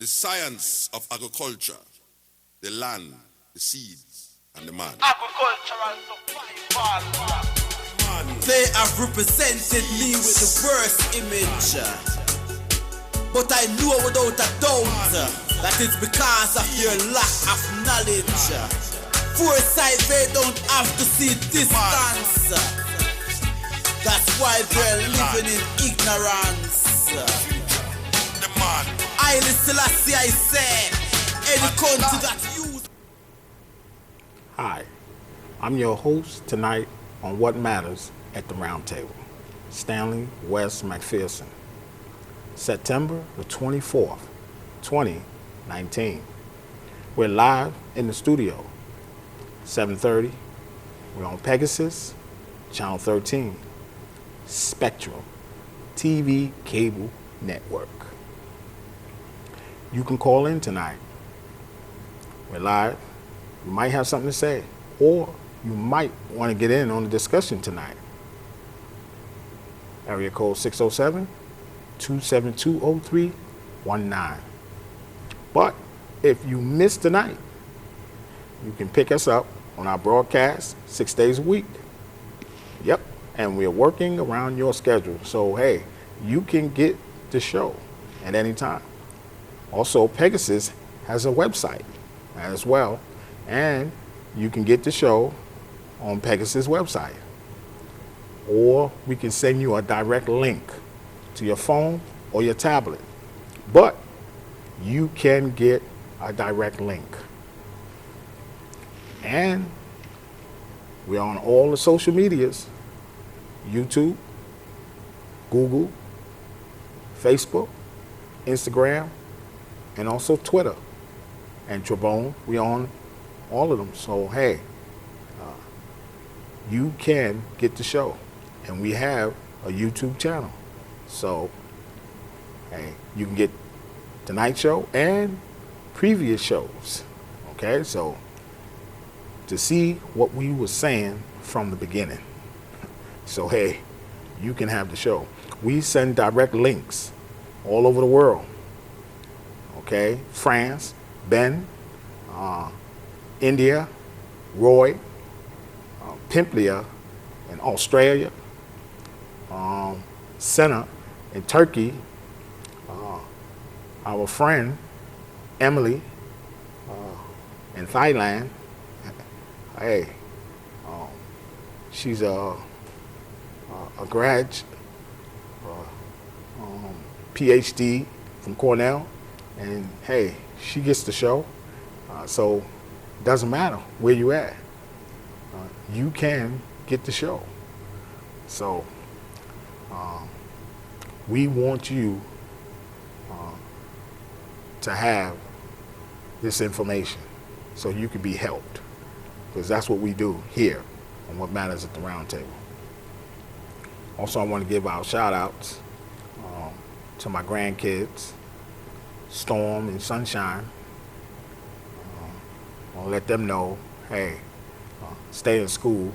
the science of agriculture, the land, the seeds, and the man. Agricultural survival. They have represented me with the worst image, but I know without a doubt that it's because of your lack of knowledge. Foresight, they don't have to see distance. That's why they're living in ignorance. The man. I Selassie, I say, any country that use. Hi, I'm your host tonight on What Matters at the Roundtable, Stanley West McPherson. September the 24th, 2019. We're live in the studio, 7:30. We're on Pegasus, Channel 13, Spectrum, TV Cable Network. You can call in tonight. We're live. You might have something to say, or you might want to get in on the discussion tonight. Area code 607-272-0319. But if you missed tonight, you can pick us up on our broadcast 6 days a week. Yep, and we're working around your schedule. So, hey, you can get the show at any time. Also, Pegasus has a website as well, and you can get the show on Pegasus website. Or we can send you a direct link to your phone or your tablet. But you can get a direct link. And we're on all the social medias: YouTube, Google, Facebook, Instagram, and also Twitter. And Trebone, we're on all of them. So, hey, you can get the show. And we have a YouTube channel. So, hey, you can get tonight's show and previous shows. Okay, so to see what we were saying from the beginning. So, hey, you can have the show. We send direct links all over the world. Okay, France, Ben, India, Roy, Pimplia in Australia, Senna in Turkey, our friend Emily in Thailand. Hey, she's a grad, PhD from Cornell, and hey, she gets the show. So it doesn't matter where you at. You can get the show. So we want you to have this information so you can be helped, because that's what we do here on What Matters at the Roundtable. Also, I want to give out shout outs to my grandkids, Storm and Sunshine. I'll let them know, hey, stay in school.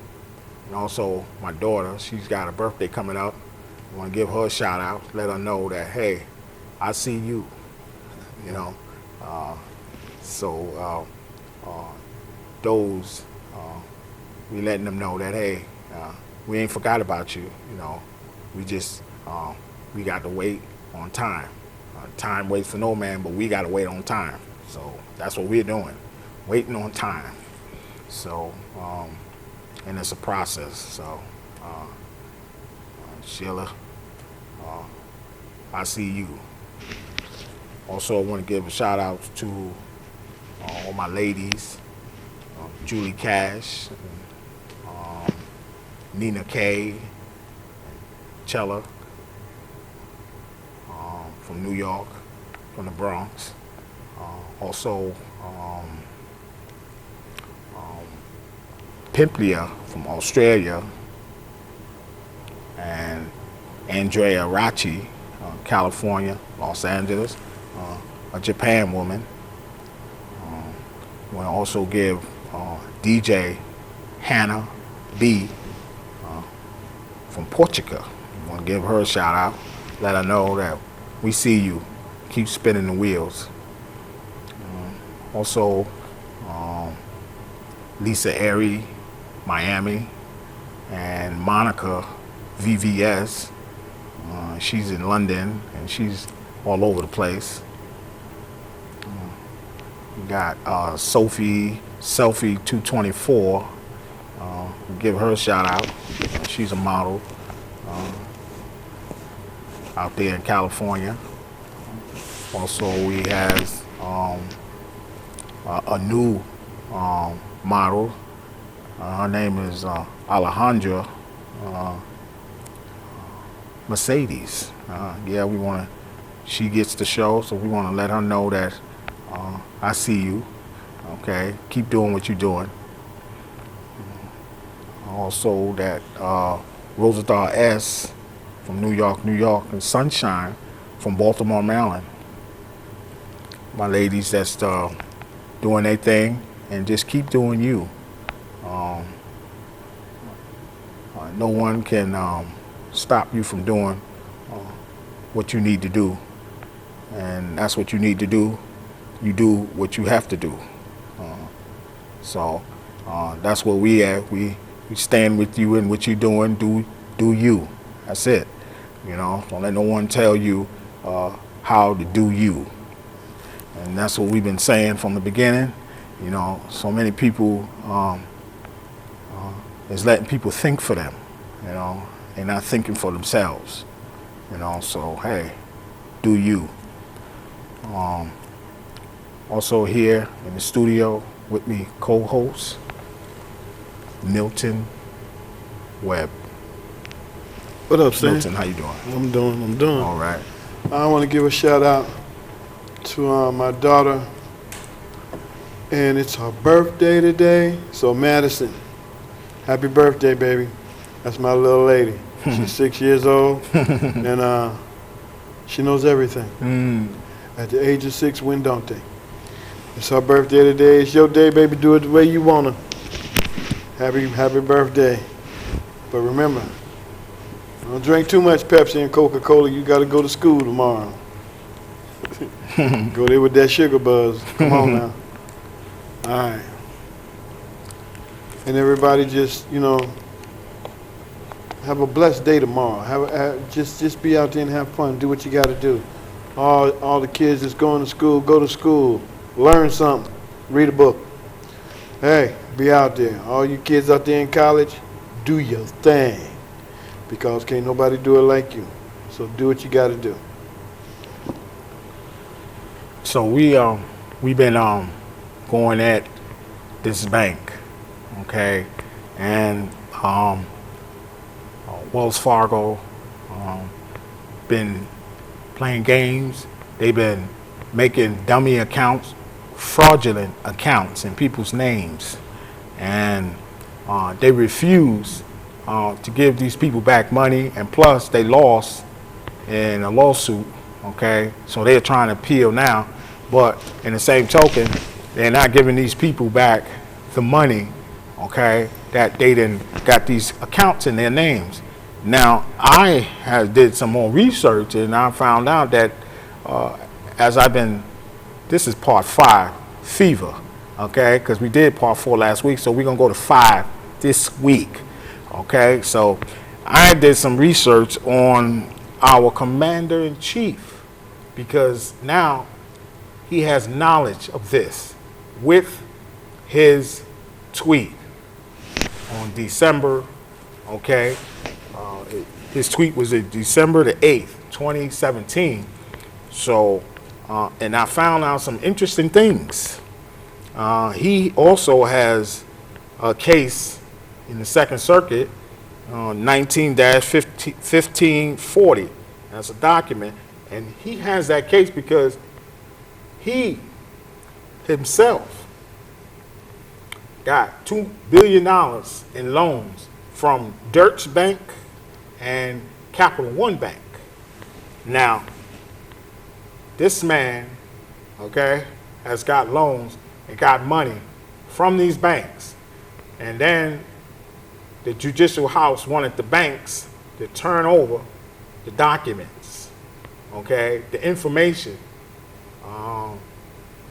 And also my daughter, she's got a birthday coming up. I want to give her a shout out, let her know that, hey, I see you, you know. Those, we letting them know that, hey, we ain't forgot about you, you know. We just, we got to wait on time. Time waits for no man, but we got to wait on time. So that's what we're doing, waiting on time. So, and it's a process. So, Chela, I see you. Also, I want to give a shout out to all my ladies, Julie Cash, Nina Kay, Chela, from New York, from the Bronx. Also, Pimplia from Australia, and Andrea Rachi, California, Los Angeles, a Japan woman. I want to also give DJ Hannah B from Portugal. I want to give her a shout out, let her know that we see you, keep spinning the wheels. Also, Lisa Airy, Miami, and Monica VVS. She's in London, and she's all over the place. We got Sophie Selfie 224. Give her a shout out. She's a model out there in California. Also, we have a new model. Her name is Alejandra Mercedes. Yeah, she gets the show, so we want to let her know that I see you. Okay, keep doing what you're doing. Also, that Rosenthal S from New York, and Sunshine from Baltimore, Maryland. My ladies that's doing their thing, and just keep doing you. No one can stop you from doing what you need to do, and that's what you need to do. You do what you have to do. So that's where we at. We stand with you in what you're doing. Do you? That's it. You know, don't let no one tell you how to do you. And that's what we've been saying from the beginning. You know, so many people is letting people think for them. You know, they're not thinking for themselves. You know, so hey, do you. Also here in the studio with me, co-host Milton Webb. What up, Stan? Milton, how you doing? I'm doing. All right. I want to give a shout out to my daughter, and it's her birthday today. So Madison, happy birthday, baby. That's my little lady. She's 6 years old, and she knows everything. At the age of 6, when don't they? It's her birthday today. It's your day, baby. Do it the way you wanna. Happy birthday. But remember, don't drink too much Pepsi and Coca-Cola. You got to go to school tomorrow. Go there with that sugar buzz. Come on now. All right. And everybody just, you know, have a blessed day tomorrow. Just be out there and have fun. Do what you got to do. All the kids that's going to school, go to school. Learn something. Read a book. Hey, be out there. All you kids out there in college, do your thing. Because can't nobody do it like you. So do what you got to do. So we've been going at this bank, okay, and Wells Fargo been playing games. They've been making dummy accounts, fraudulent accounts in people's names, and they refuse to give these people back money, and plus they lost in a lawsuit, okay? So they're trying to appeal now, but in the same token, they're not giving these people back the money, okay, that they done got these accounts in their names. Now, I did some more research, and I found out that this is part 5, fever, okay, because we did part 4 last week, so we're going to go to 5 this week. Okay, so I did some research on our commander-in-chief because now he has knowledge of this with his tweet on December, okay? His tweet was December the 8th, 2017. So, and I found out some interesting things. He also has a case in the Second Circuit, 19-1540. That's a document. And he has that case because he himself got $2 billion in loans from Deutsche Bank and Capital One Bank. Now, this man, okay, has got loans and got money from these banks. And then the Judicial House wanted the banks to turn over the documents, okay, the information,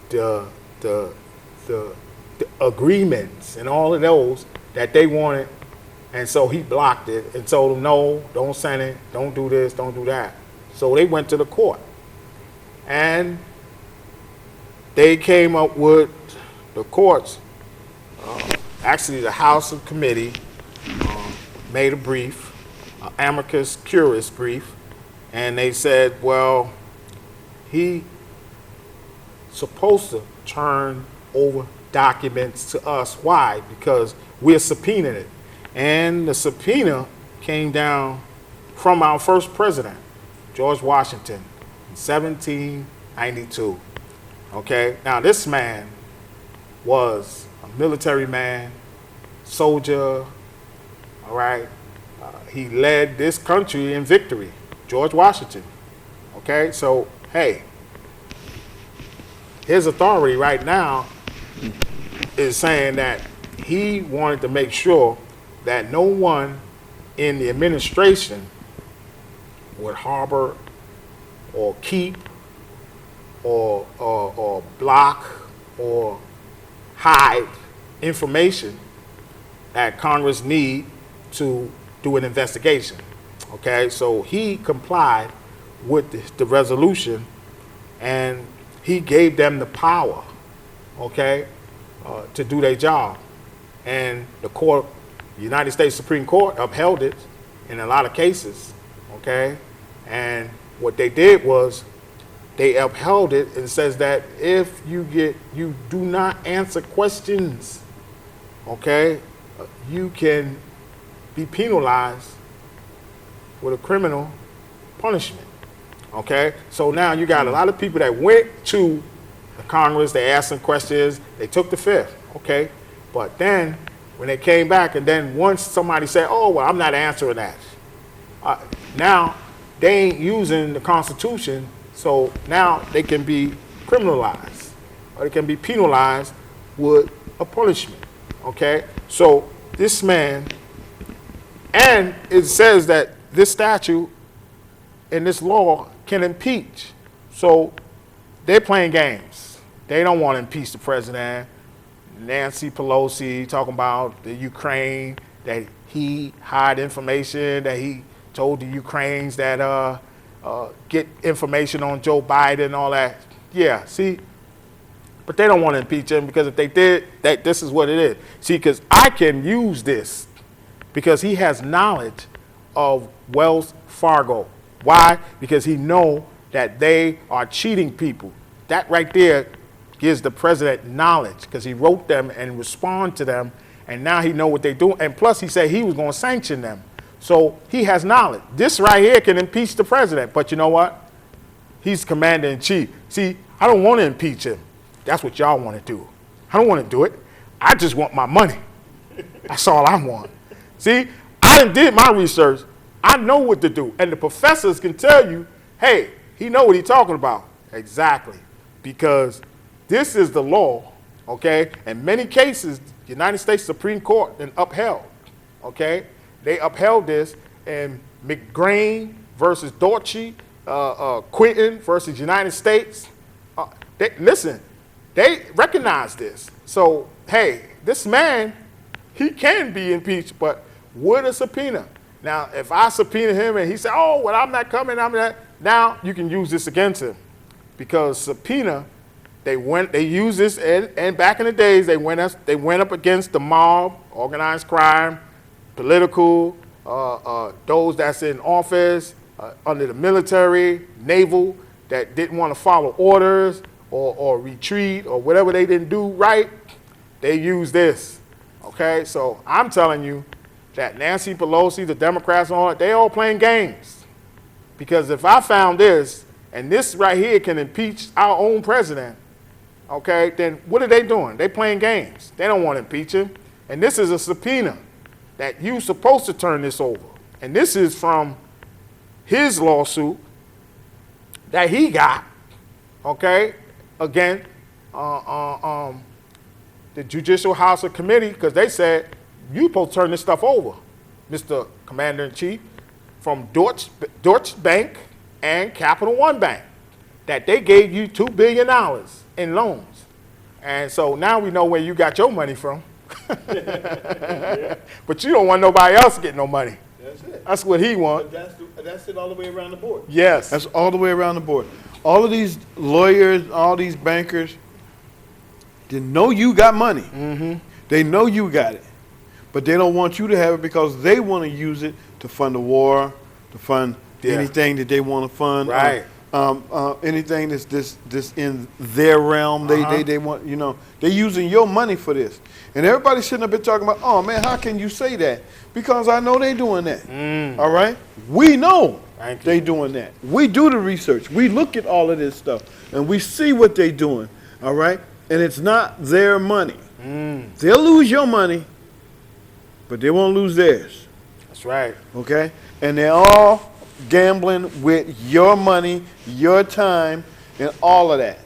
the the agreements and all of those that they wanted, and so he blocked it and told them, no, don't send it, don't do this, don't do that. So they went to the court, and they came up with the courts. Actually, the House of Committee made a brief, amicus curiae brief, and they said, well, he supposed to turn over documents to us. Why? Because we're subpoenaing it. And the subpoena came down from our first president, George Washington, in 1792. Okay? Now, this man was a military man, soldier, all right? He led this country in victory, George Washington. Okay? So, hey, his authority right now is saying that he wanted to make sure that no one in the administration would harbor or keep or block or hide information that Congress need to do an investigation. Okay, so he complied with the resolution, and he gave them the power, okay, to do their job. And the court, the United States Supreme Court, upheld it in a lot of cases, okay? And what they did was they upheld it and says that if you do not answer questions, okay, you can be penalized with a criminal punishment, okay? So now you got a lot of people that went to the Congress, they asked some questions, they took the fifth, okay? But then when they came back, and then once somebody said, oh, well, I'm not answering that. Now they ain't using the Constitution, so now they can be criminalized, or they can be penalized with a punishment, okay? So this man, and it says that this statute and this law can impeach. So they're playing games. They don't want to impeach the president. Nancy Pelosi talking about the Ukraine, that he hid information, that he told the Ukrainians that get information on Joe Biden and all that. Yeah, see, but they don't want to impeach him, because if they did, this is what it is. See, because I can use this because he has knowledge of Wells Fargo. Why? Because he know that they are cheating people. That right there gives the president knowledge, because he wrote them and respond to them, and now he know what they do. And plus, he said he was going to sanction them. So he has knowledge. This right here can impeach the president, but you know what? He's commander-in-chief. See, I don't want to impeach him. That's what y'all want to do. I don't want to do it. I just want my money. That's all I want. See, I did my research. I know what to do. And the professors can tell you, hey, he know what he's talking about. Exactly. Because this is the law, okay? In many cases, the United States Supreme Court then upheld, okay? They upheld this in McGrain versus Dorchy, Quinton versus United States. They recognize this. So, hey, this man, he can be impeached, but with a subpoena. Now, if I subpoena him and he said, oh, well, I'm not coming, I'm not, now you can use this against him. Because subpoena, they used this, and back in the days, they went up against the mob, organized crime, political, those that's in office, under the military, naval, that didn't want to follow orders or retreat or whatever they didn't do right. They used this, okay? So I'm telling you that Nancy Pelosi, the Democrats, they all playing games. Because if I found this, and this right here can impeach our own president, okay, then what are they doing? They playing games. They don't want to impeach him. And this is a subpoena that you're supposed to turn this over. And this is from his lawsuit that he got, okay, again, the Judicial House of Committee, because they said, you supposed to turn this stuff over, Mr. Commander-in-Chief, from Deutsche Bank and Capital One Bank, that they gave you $2 billion in loans. And so now we know where you got your money from. But you don't want nobody else to get no money. That's it. That's what he wants. That's it all the way around the board. Yes. That's all the way around the board. All of these lawyers, all these bankers, they know you got money. Mm-hmm. They know you got it. But they don't want you to have it because they want to use it to fund the war, to fund anything that they want to fund. Right. Anything that's in their realm, they want, they're using your money for this. And everybody's sitting up here talking about, oh man, how can you say that? Because I know they doing that. All right? We know they doing that. We do the research. We look at all of this stuff and we see what they doing. All right? And it's not their money. They'll lose your money, but they won't lose theirs. That's right. Okay? And they're all gambling with your money, your time, and all of that.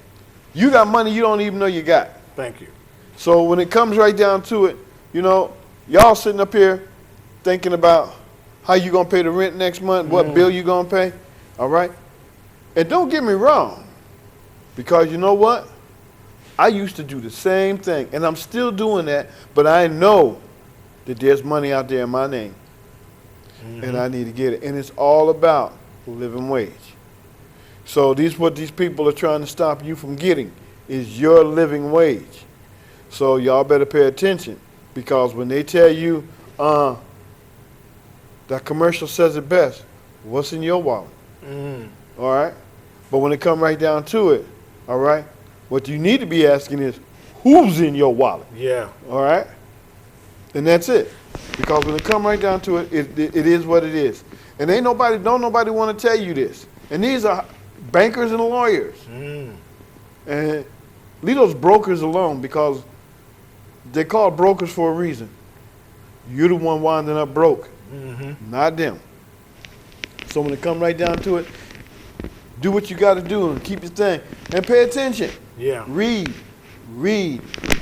You got money you don't even know you got. Thank you. So when it comes right down to it, y'all sitting up here thinking about how you going to pay the rent next month, what bill you going to pay, all right? And don't get me wrong, because you know what? I used to do the same thing, and I'm still doing that, but I know that there's money out there in my name, and I need to get it. And it's all about living wage. So what these people are trying to stop you from getting is your living wage. So y'all better pay attention, because when they tell you that commercial says it best, what's in your wallet? All right? But when it comes right down to it, all right, what you need to be asking is, who's in your wallet? Yeah. All right? And that's it. Because when it comes right down to it, it is what it is. And don't nobody want to tell you this. And these are bankers and lawyers. And leave those brokers alone, because they're called brokers for a reason. You're the one winding up broke, not them. So when it comes right down to it, do what you got to do and keep your thing. And pay attention. Yeah. Read.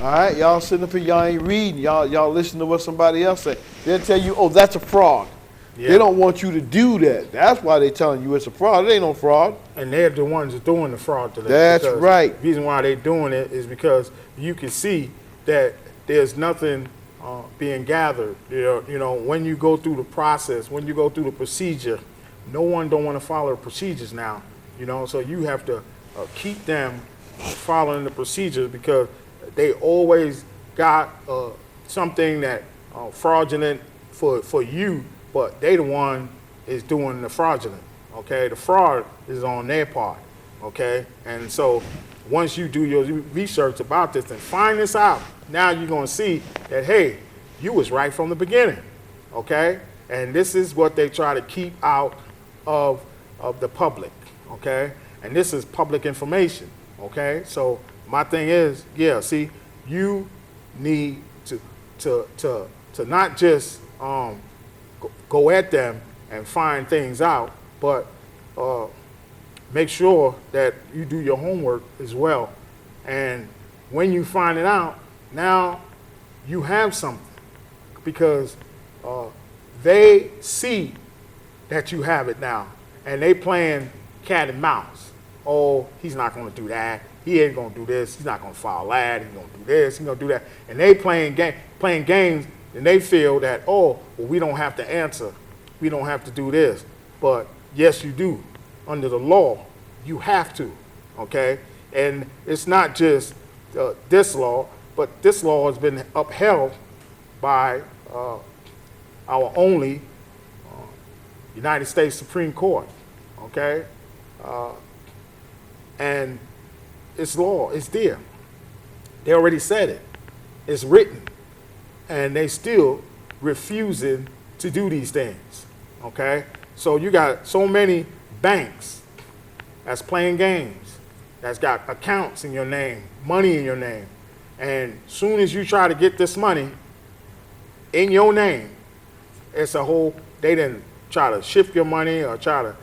All right? Y'all sitting up here, y'all ain't reading. Y'all listen to what somebody else say. They'll tell you, oh, that's a fraud. Yeah. They don't want you to do that. That's why they're telling you it's a fraud. It ain't no fraud. And they're the ones that's doing the fraud to them. That's right. The reason why they're doing it is because you can see that there's nothing being gathered. When you go through the process, when you go through the procedure, no one don't want to follow the procedures now. So you have to keep them following the procedures, because they always got something that fraudulent for you, but they the one is doing the fraudulent. Okay, the fraud is on their part. Okay, and so once you do your research about this and find this out, now you're gonna see that, hey, you was right from the beginning. Okay, and this is what they try to keep out of the public. Okay, and this is public information. Okay, so my thing is, you need to not just go at them and find things out, but make sure that you do your homework as well. And when you find it out, now you have something, because they see that you have it now, and they playing cat and mouse. Oh, he's not going to do that. He ain't going to do this. He's not going to file that. He's going to do this. He's going to do that. And they playing games, and they feel that, oh, well, we don't have to answer. We don't have to do this. But yes, you do. Under the law, you have to. Okay? And it's not just this law, but this law has been upheld by our only United States Supreme Court. Okay? And it's law, it's there. They already said it. It's written. And they still refusing to do these things. Okay? So you got so many banks that's playing games, that's got accounts in your name, money in your name. And soon as you try to get this money in your name, it's a whole, they didn't try to shift your money or try to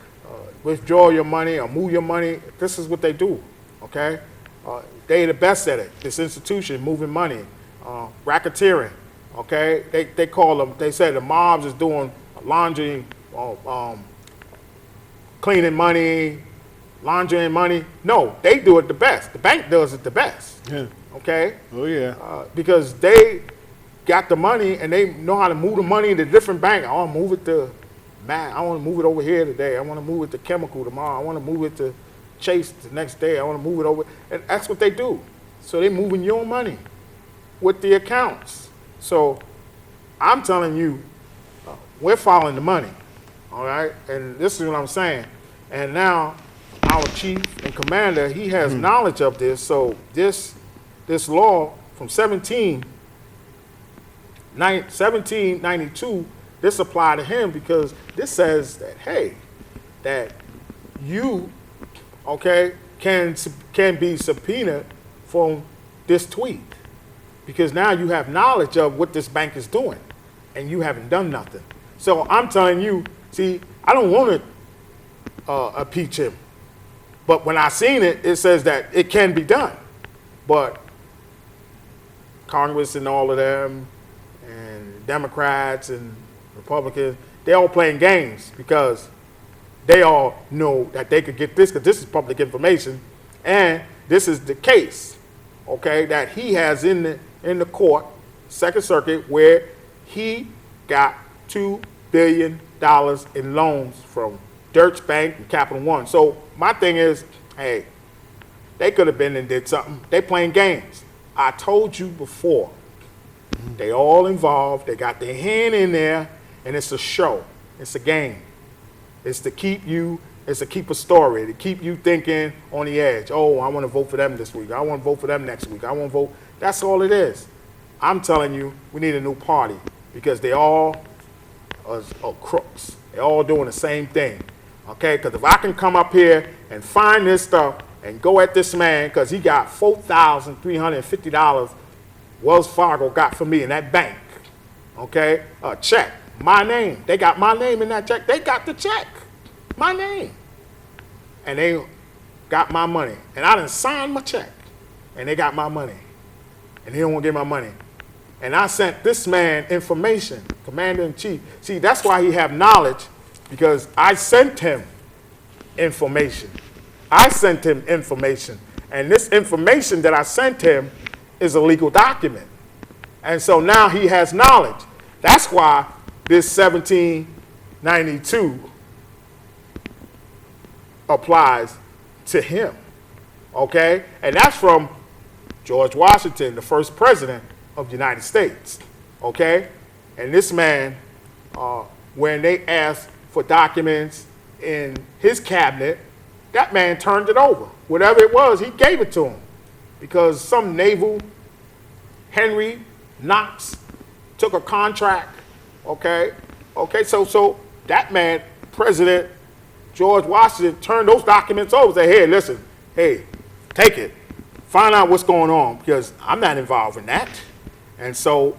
withdraw your money or move your money. This is what they do, okay? They the best at it, this institution, moving money, racketeering, okay? They call them, they said the mobs is doing laundering, cleaning money, laundering money. No, they do it the best. The bank does it the best. Yeah. Okay? Oh, yeah. Because they got the money and they know how to move the money into different banks. I want to move it to I want to move it over here today. I want to move it to Chemical tomorrow. I want to move it to Chase the next day. I want to move it over. And that's what they do. So they're moving your money with the accounts. So I'm telling you, we're following the money. All right? And this is what I'm saying. And now our chief and commander, he has knowledge of this. So this law from 1792, this applied to him because this says that, hey, that you, okay, can be subpoenaed from this tweet because now you have knowledge of what this bank is doing and you haven't done nothing. So I'm telling you, see, I don't want to impeach him, but when I seen it, it says that it can be done. But Congress and all of them and Democrats and Republicans, they all playing games because they all know that they could get this because this is public information and this is the case, okay, that he has in the court, Second Circuit, where he got $2 billion in loans from Deutsche Bank and Capital One. So my thing is, hey, they could have been and did something. They playing games. I told you before, they all involved. They got their hand in there, and it's a show. It's a game. It's to keep a story, to keep you thinking on the edge. Oh, I want to vote for them this week. I want to vote for them next week. I want to vote. That's all it is. I'm telling you, we need a new party because they all are crooks. They're all doing the same thing, okay? Because if I can come up here and find this stuff and go at this man because he got $4,350 Wells Fargo got for me in that bank, okay? A check, my name. They got my name in that check. They got the check, my name. And they got my money. And I done signed my check. And they got my money. And he don't want to give my money. And I sent this man information, Commander-in-Chief. See, that's why he have knowledge, because I sent him information. And this information that I sent him is a legal document. And so now he has knowledge. That's why this 1792 applies to him, okay? And that's from George Washington, the first president of the United States, okay? And this man, when they asked for documents in his cabinet, that man turned it over. Whatever it was, he gave it to him because some naval Henry Knox took a contract, okay? Okay, so that man, President George Washington, turned those documents over, said, hey, listen, hey, take it. Find out what's going on because I'm not involved in that. And so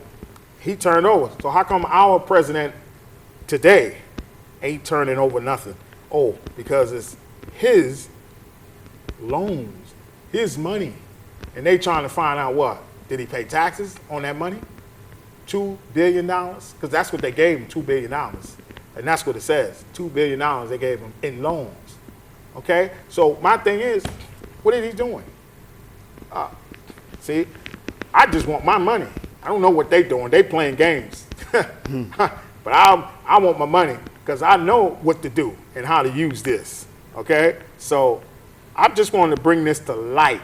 he turned over. So how come our president today ain't turning over nothing? Oh, because it's his loans, his money. And they trying to find out what? Did he pay taxes on that money? $2 billion? Because that's what they gave him, $2 billion. And that's what it says, $2 billion they gave him in loans. Okay? So my thing is, what is he doing? See, I just want my money. I don't know what they doing. They playing games. But I want my money because I know what to do and how to use this. Okay? So I just wanted to bring this to light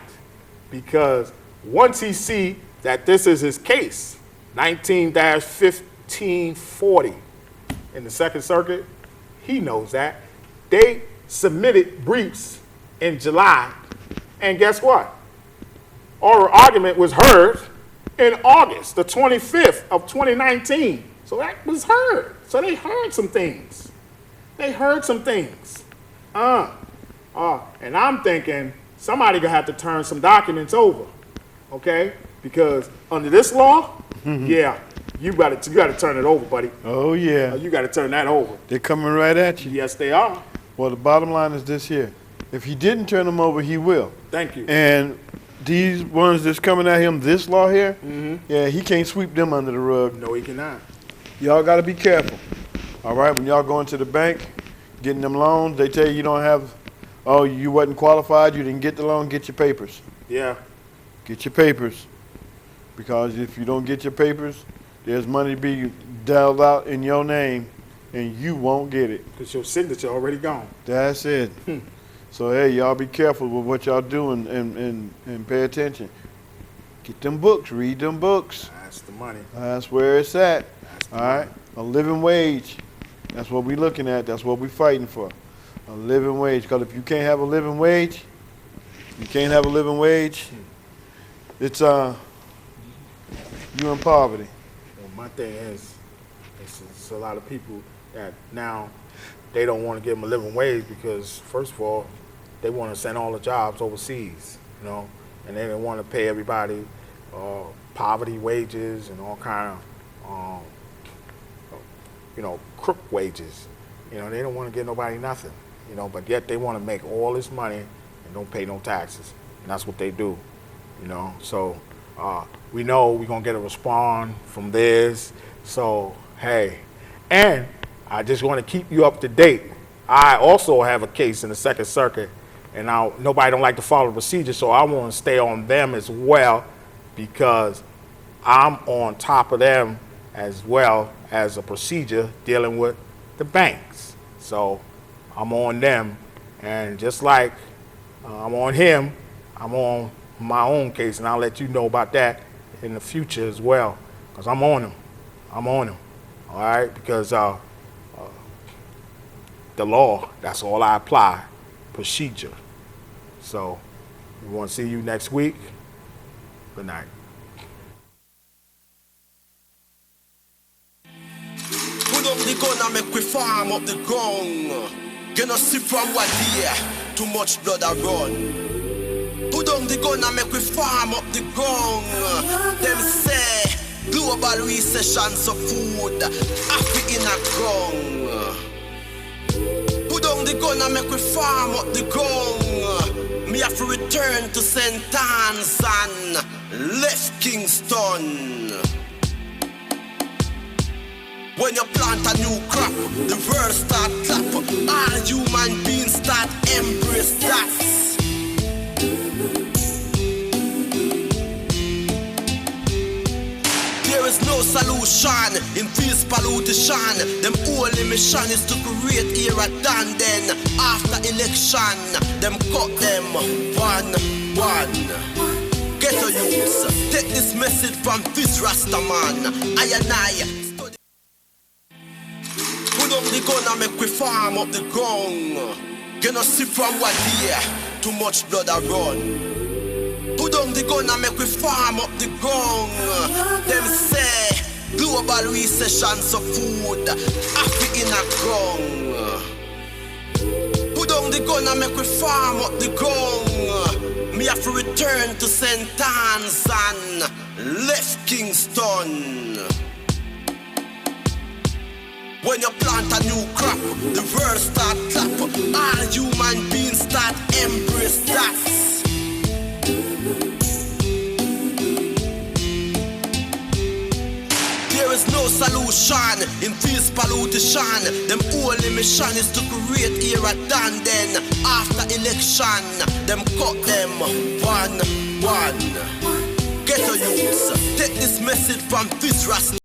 because once he see that this is his case, 19-1540 in the Second Circuit, he knows that. They submitted briefs in July, and guess what? Oral argument was heard in August, the 25th of 2019. So that was heard. So they heard some things. And I'm thinking somebody gonna have to turn some documents over, okay? Because under this law, yeah, you gotta turn it over, buddy. Oh, yeah. You gotta turn that over. They're coming right at you. Yes, they are. Well, the bottom line is this here. If he didn't turn them over, he will. Thank you. And these ones that's coming at him, this law here, yeah, he can't sweep them under the rug. No, he cannot. Y'all got to be careful. All right, when y'all go into the bank, getting them loans, they tell you don't have Oh, you wasn't qualified, you didn't get the loan, get your papers. Yeah. Get your papers. Because if you don't get your papers, there's money to be dealt out in your name, and you won't get it. Because your signature already gone. That's it. So, hey, y'all be careful with what y'all do and pay attention. Get them books. Read them books. That's the money. That's where it's at. All right? A living wage. That's what we're looking at. That's what we're fighting for. A living wage. Because if you can't have a living wage, it's you in poverty. Well, my thing is, it's a lot of people that now they don't want to give them a living wage because, first of all, they want to send all the jobs overseas, you know, and they don't want to pay everybody poverty wages and all kind of, crook wages. You know, they don't want to give nobody nothing, you know, but yet they want to make all this money and don't pay no taxes, and that's what they do, you know. So we know we're going to get a response from this, so hey. And I just want to keep you up to date. I also have a case in the Second Circuit, and now nobody don't like to follow the procedure, so I want to stay on them as well because I'm on top of them as well as a procedure dealing with the banks. So I'm on them, and just like I'm on him, I'm on my own case, and I'll let you know about that in the future as well, because I'm on him. All right, because the law, that's all I apply, procedure. So we want to see you next week. Good night. Put up the gun and make we farm up the ground. Get no see from what here, too much blood a run. Put down the gun and make we farm up the ground. Them say global recession so food Africa in a ground. Put down the gun and make we farm up the ground. Me have to return to St. Anne's and left Kingston. When you plant a new crop, the world start clap. All human beings start embrace that. There is no solution in this pollution. Them only mission is to create era done. Then after election, them cut them one. Get a use. Take this message from this Rastaman. I and I. Put up the gun and make we farm up the ground. Get no see from what here, too much blood a run. Put down the gun and make we farm up the ground. Them say global recession so food Africa in a ground. Put down the gun and make we farm up the ground. Me have to return to St. Anne's and left Kingston. When you plant a new crop, the world start clap. All human beings start embrace that. There is no solution in this pollution. Them only mission is to create era done. Then after election, them cut them one. Get a use. Take this message from this Rasta